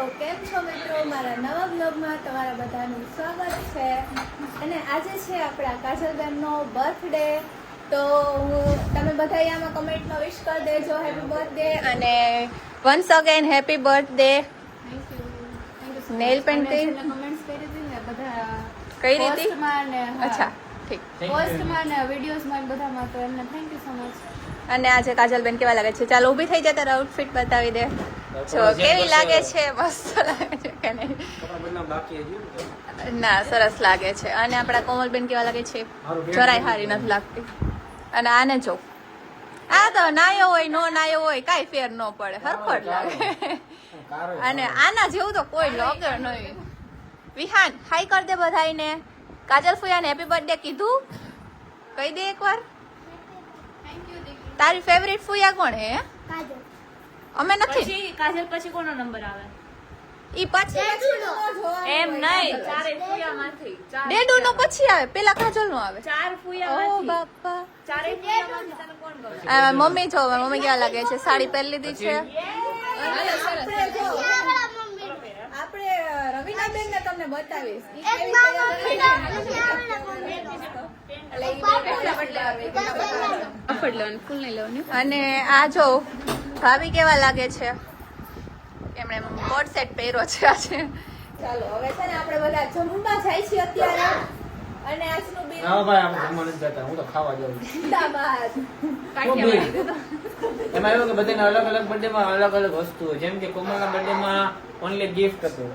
તો કેમ છો મિત્રો, મારા નવા બ્લોગમાં તમારા બધાનું સ્વાગત છે. અને આજે છે આપણા કાજલબેનનો બર્થડે. તો તમે બધા આમાં કમેન્ટમાં વિશ કરી દેજો હેપી બર્થડે અને once again happy birthday. Nail painting comments કરી હતી ને બધા કઈ રીતે? પોસ્ટમાં ને અચ્છા ઠીક. પોસ્ટમાં ને વિડીયોઝમાં બધામાં, તો એમને થેન્ક યુ સો મચ. અને આજે કાજલબેન કેવા લાગે છે? ચાલો ઊભી થઈ જાય, તારા આઉટફિટ બતાવી દે. જો કેવી લાગે છે? મસ્ત લાગે છે કે નહીં? ના, સરસ લાગે છે. અને આપણા કોમલબેન કેવા લાગે છે? જરાય હારી નથી લાગતી. અને આને જો, આ તો નાયો હોય નો નાયો હોય કાંઈ ફેર ન પડે, હરખો જ લાગે. અને આના જેવું તો કોઈ લાગે નહીં. વિહાન હાઈ કર દે બધાઈને. કાજલ ફુયાને હેપી બર્થડે કીધું? કહી દે એકવાર. તારી ફેવરિટ ફુયા કોણ હે? કાજલ. અમે નથી. પછી કાજલ પછી કોનો નંબર આવે? ઈ પછી એમ નહીં, ચારે ફૂયામાંથી ડેડુ નો પછી આવે, પેલા કાજલ નો આવે. ચાર ઓ ફૂયામાંથી બાપા. ચારે ફૂયામાંથી તને કોણ ગમે? આ મમ્મી જો, મમ્મી કેવા લાગે છે? સાડી પહેરી લીધી છે. આપણે રવિનાબેન ને તમને બતાવીશ. અને આ જો ભાભી કેવા લાગે છે? એમણે કોટ સેટ પહેર્યો છે આજે. ચાલો હવે છે ને આપણે બધા જમવા જાય છીએ અત્યારે. અને આજનું બિલ હા ભાઈ, આપણે જમવા નથી જતા, હું તો ખાવા જાઉં છું. જિંદાબાદ. એમાં એવું કે બધાના અલગ અલગ બર્થડે માં અલગ અલગ વસ્તુ હોય. જેમ કે કોમલના બર્થડે માં ઓનલી ગિફ્ટ હતું,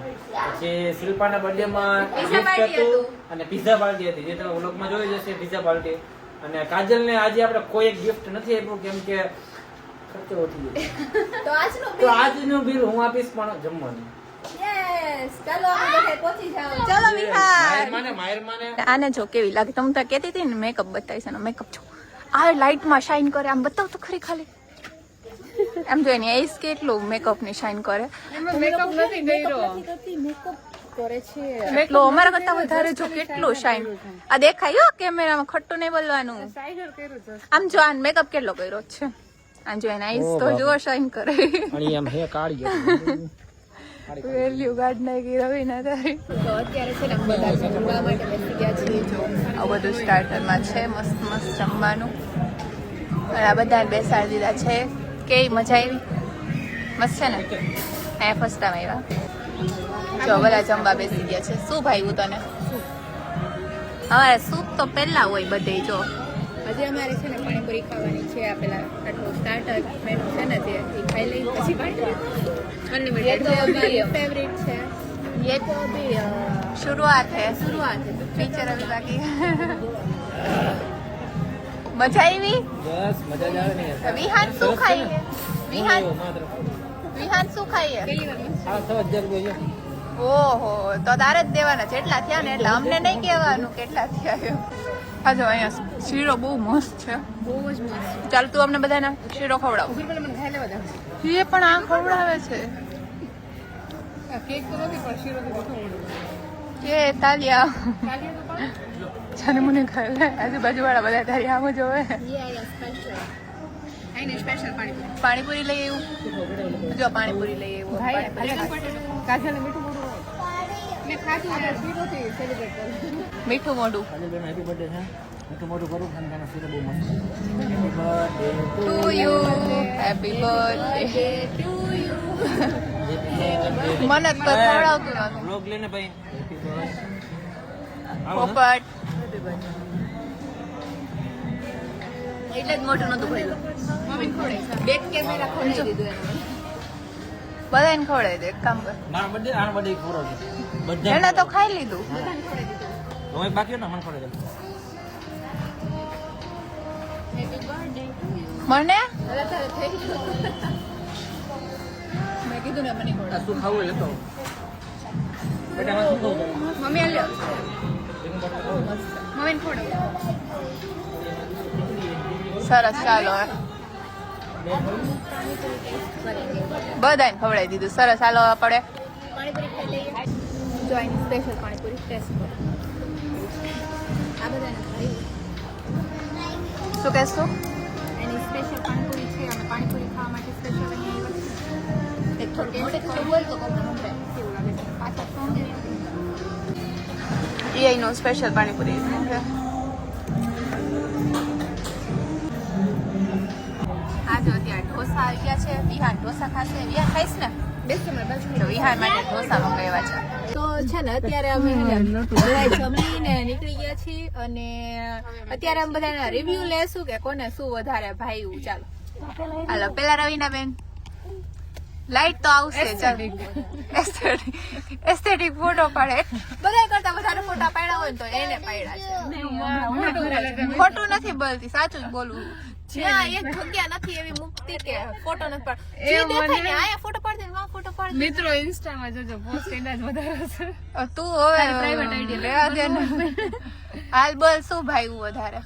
પછી શિલ્પાના બર્થડે માં ગિફ્ટ પાર્ટી હતું અને પિઝા પાર્ટી હતી, જે તમે વ્લોગમાં જોઈ જશે પિઝા પાર્ટી. અને કાજલને આજે આપણે કોઈ એક ગિફ્ટ નથી આપ્યું, કેમ કે ખર્ચો વધી ગયો. તો આજનું બિલ હું આપીશ, પણ જમવાનું. યસ, ચાલો આપણે બધા પહોંચી જાઓ. ચાલો વિહાર. માયર માને આને જો કેવી લાગે? તમે તો કહેતી હતી ને મેકઅપ બતાવીશ, એનો મેકઅપ જો આ લાઇટમાં શાઇન કરે. આમ બતાવ તો ખરી ખાલી. એમ જો એની આઈસ કેટલું મેકઅપ ની શાઇન કરે. મેકઅપ નથી કર્યો. મેકઅપ કરે છે એટલો અમારા કરતા વધારે જો કેટલું શાઇન. આ દેખાય હો કેમેરામાં, ખોટું નહીં બોલવાનું. સાઈડર કર્યું છે. આમ જો આન મેકઅપ કેટલો કર્યો છે. આમ જો એની આઈસ તો જો શાઇન કરે. અને એમ હે કાઢી વેલ્યુ ગાર્ડ નાખી રવિ ના તારી. તો અત્યારે છે ને બધા જમવા માટે બેસી ગયા છીએ. જો આ બધું સ્ટાર્ટરમાં છે, મસ્ત મસ્ત જમવાનું. અને આ બધા બેસાડી દીધા છે. કેવી મજા આવી? મસ્ત છે ને? અહીંયા ફર્સ્ટ ટાઈમ આવ્યા. જો બધા જમવા બેસી ગયા છે. શું ભાવ્યું તને? અમારે સૂપ તો પહેલા હોય બધે. જો હજી અમારે છે ને પાણીપુરી ખાવાની છે. આ પેલા આટલું સ્ટાર્ટર મેનુ છે ને, તે ખાઈ લઈ પછી પાણીપુરી अनलिमिटेड फेवरेट है ये तो अभी शुरुआत है फीचर अभी बाकी मजा આવી? બસ મજા જ આવે ને. વિહાન શું ખાઈએ? વિહાન શું ખાઈએ? આ 6000 રૂપિયા છે. ઓહો, તો તારે જ દેવાના. જેટલા થયા ને એટલે અમને નહીં કહેવાનું કેટલા થયા એમ. હા જો અહીંયા શીરો બહુ મસ્ત છે, બહુ જ મસ્ત. ચાલ તું અમને બધાને શીરો ખવડાવ. મને ખાઈ લેવા દે. એ પણ આ ખવડાવે છે. કેક તો નથી, પણ શીરો તો બધું. કે તાલિયા કાલિયા તો પણ જાને મને ખાય. આજુબાજુ વાળા બધા તારી આમ જ હોય. આઈને સ્પેશિયલ પાણીપુરી. પાણીપુરી લઈ આવ્યું. જો પાણીપુરી લઈ આવ્યું. કાજલ મીઠું મોઢું હોય. મેં ખાધું આ શીરોથી સેલિબ્રેટ કરું. મીઠું મોઢું. કાજલબેન હેપી બર્થડે છે. મોટું મોટું કરું પણ તને શીરો બહુ મસ્ત. Happy birthday to you, happy birthday to you. મને તો ખવડાવતું નતું. વ્લોગ લેને ભાઈ. Happy birthday. પોપટ એટલે જ મોટું નતું ભર્યું. મમ્મી ખોડે બેક કેમેરા ખોલી દીધું એને. બધાને ખવડાવી દે. એક કામ કર, મારા બર્થડે આનો બર્થડે પૂરો છે. બધા એને તો ખાઈ લીધું. હવે બાકી હતો મને ખોડે દે. મને મેં કીધું ને મને ખોડે. આ શું ખાવું એ લેતો આવો. બેટા મને શું ખાવું છે? મમ્મી આ લ્યો. એનું બર્થડે ખાવું છે? મમ્મીને ખોડે. સરસ. ચાલો હવે બધાને ખવડાવી દીધું. સરસ. ચાલો આપણે પાણીપુરી ખાઈ લઈએ. જો એની સ્પેશિયલ પાણીપુરી ટેસ્ટ કરો. આ બધાને ખાઈ. શું કહેશો? એની સ્પેશિયલ પાણીપુરી છે. અમે પાણીપુરી ખાવા માટે સ્પેશિયલ અહીંયા આવ્યા. એક થોડું બોલ તો કહું. એ નો સ્પેશિયલ પાણીપુરી છે. આજે અત્યારે ઢોસા આવી ગયા છે. વિહાન ઢોસા ખાશે. વિહાન ખાઈશ ને? તો વિહાન માટે ઢોસા મંગાવ્યા છે. તો છે ને અત્યારે અમે જમીને નીકળી ગયા છીએ અને અત્યારે અમે બધાના રિવ્યુ લેશું કે કોને શું વધારે ભાવ્યું. ચાલો હાલો પેલા રવીના બેન લાઈટ તો આવશે. ચાલો એસ્થેટિક ફોટો પાડે. બધા કરતા વધારે ફોટા પાડ્યા હોય ને તો એને પાડ્યા છે. ખોટું નથી બોલતી, સાચું જ બોલું. જ્યાં એક જગ્યા નથી એવી મુક્તિ કે ફોટો નથી પાડ. જે દેખાય ને આયા ફોટો પાડ દે, માં ફોટો પાડ દે. મિત્રો ઇન્સ્ટામાં જોજો પોસ્ટ એના જ વધારે છે. તું હવે પ્રાઇવેટ આઈડી લેવા દે ને. હાલ બોલ શું ભાઈ વધારે?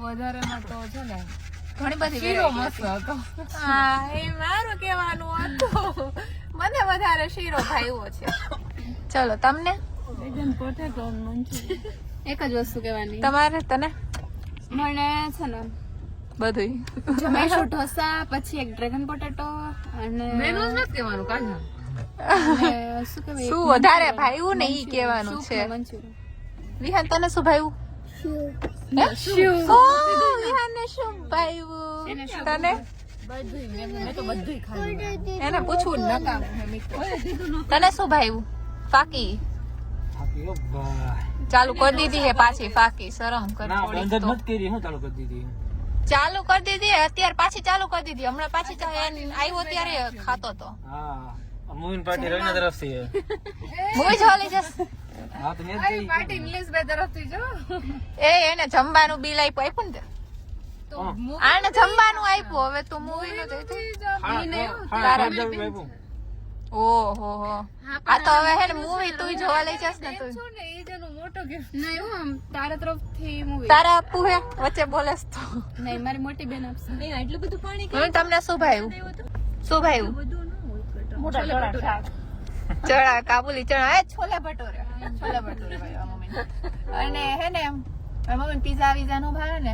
વધારેમાં તો છે ને ઘણી બધી શીરો મસ્ત હતો. હા એ મારું કહેવાનું હતું. મને વધારે શીરો ભાઈવો છે. ચલો તમને વેગન પોટેટો મંચુરિયન એક જ વસ્તુ કહેવાની. તમારે તને મને છે ને બધું ટમેટો ઢોસા, પછી એક ડ્રેગન પોટેટો અને મેનુ જ નથી કહેવાનું કાઢના. શું કહેવાય શું વધારે ભાઈવું ને ઈ કહેવાનું છે. વિહાન તને શું ભાઈવું? વિહાન ને શું ભાઈવું? તને મેં તો બધું ખાધું. એને પૂછવું નકામ. તને શું ભાઈવું? ફાકી ચાલુ કરી દીધી હે પાછી. ફાકી શરમ કર. ચાલુ કરી દીધી અત્યારે પાછી ચાલુ કરી દીધી. હમણાં પાછી આવ્યો ત્યારે ખાતો તો. મૂવી પાર્ટી રવિના તરફથી મૂવી જોવા લઈ જશ. પાર્ટી ઇંગ્લિશ બે તરફથી જો એને જમવાનું બિલ આપ્યું ને તે. આને જમવાનું આપ્યું. હવે તું મૂવી નું ઓહો આ તો હવે હે ને મૂવી તું જોવા લઈ જશ ને. તું મોટો ગિફ્ટ નહીં હું તારા તરફથી મૂવી. તારા આપવું હે વચ્ચે બોલેસ તો નહીં મારી મોટી બેન આપશે. નહીં એટલું બધું પાણી હું તમને શું ભાવ્યું? શું ભાવ્યું? ચણા કાબુલી ચણા છોલે ભટુરે. છોલે ભટુરે ભાવ્યા મમ્મી. અને હે ને મમ્મી પીઝા વિઝા નો ભાવે ને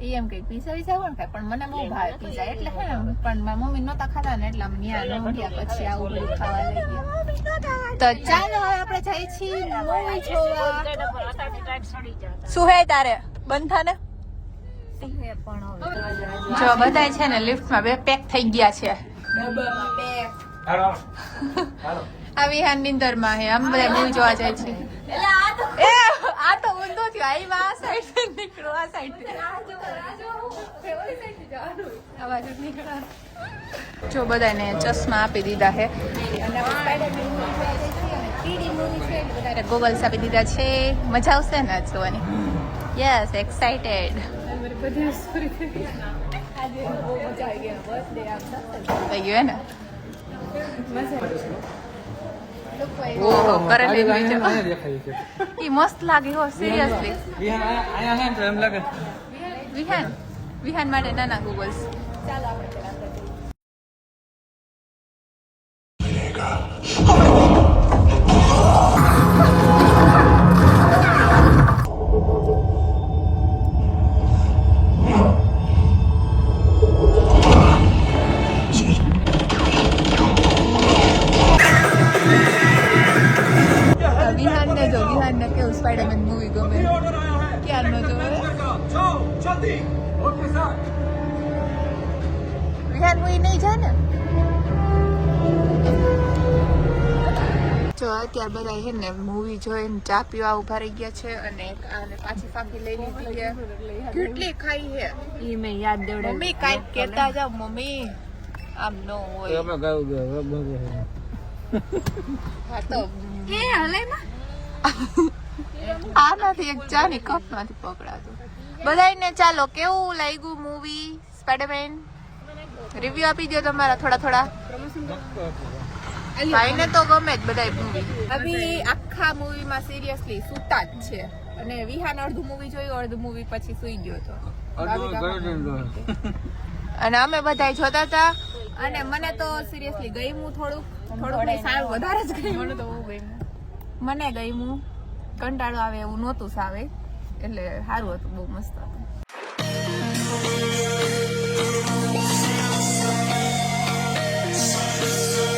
એ એમ કઈ પીઝા વિઝા કોણ ખાય પણ મને બહુ ભાવે પીઝા. એટલે હે ને પણ મારી મમ્મી નહોતા ખાતા ને એટલે અમે ત્યાં ન ગયા. પછી આવું બધું ખાવા લઈ ગયા. તો ચાલો હવે આપણે જઈએ છીએ મૂવી જોવા. શું હે તારે બંધ થાને? જો બધા છે ને લિફ્ટમાં બે પેક થઈ ગયા છે. આ વિહાન નિંદર માં હે. આમ બધા મૂવી જોવા જાય છે. એ આ તો ઊંધો થયો. આ સાઈડ થી નીકળો. આ સાઈડ થી આવાજ નીકળો. જો બધાને ચશ્મા આપી દીધા છે અને ગોગલ્સ આપી દીધા છે. મજા આવશે ને જોવાની? Yes excited. થઈ ગયું ને? ઓહો કરેલી ઈ મસ્ત લાગે હો સિરિયસલી. વિહાન માટે નાના ગૂગલ્સ. ચાલો આપણે વિહાનને કેવું સ્પાઈડરમેન મૂવી ગમે ક્યારનો જોવે. વિહાન મૂવી નહીં જાય ને? જો અત્યારે બધા છે ને મૂવી જોઈને ચા પીવા ઉભા રહી ગયા છે અને પાછી ફાંકી લઈ લીધી છે. કેટલી ખાઈ છે ઈ મેં યાદ દેવડે. મમ્મી કાંઈક કહેતા જાવ મમ્મી. આમ નો હોય. હા તો એ હલેમાં આનાથી એક ચા ની કપ માંથી પકડાતું. બધાને ચાલો કેવું લાગ્યું મૂવી સ્પાઈડરમેન? રિવ્યુ આપી દો તમારા થોડા. ભાઈને તો ગમે જ બધા મૂવી. અભી આખા મૂવીમાં સિરિયસલી સુતા જ છે અને વિહાન અડધું મૂવી જોયું, અડધું મૂવી પછી સુઈ ગયો હતો. અને અમે બધા જોતા હતા અને મને તો સિરિયસલી ગમ્યું. થોડુંક નહીં સારું, વધારે જ ગમ્યું. મને તો બહુ ગમ્યું. મને ગમ્યું. કંટાળો આવે એવું નહોતું સાવે એટલે સારું હતું. બહુ મસ્ત હતું.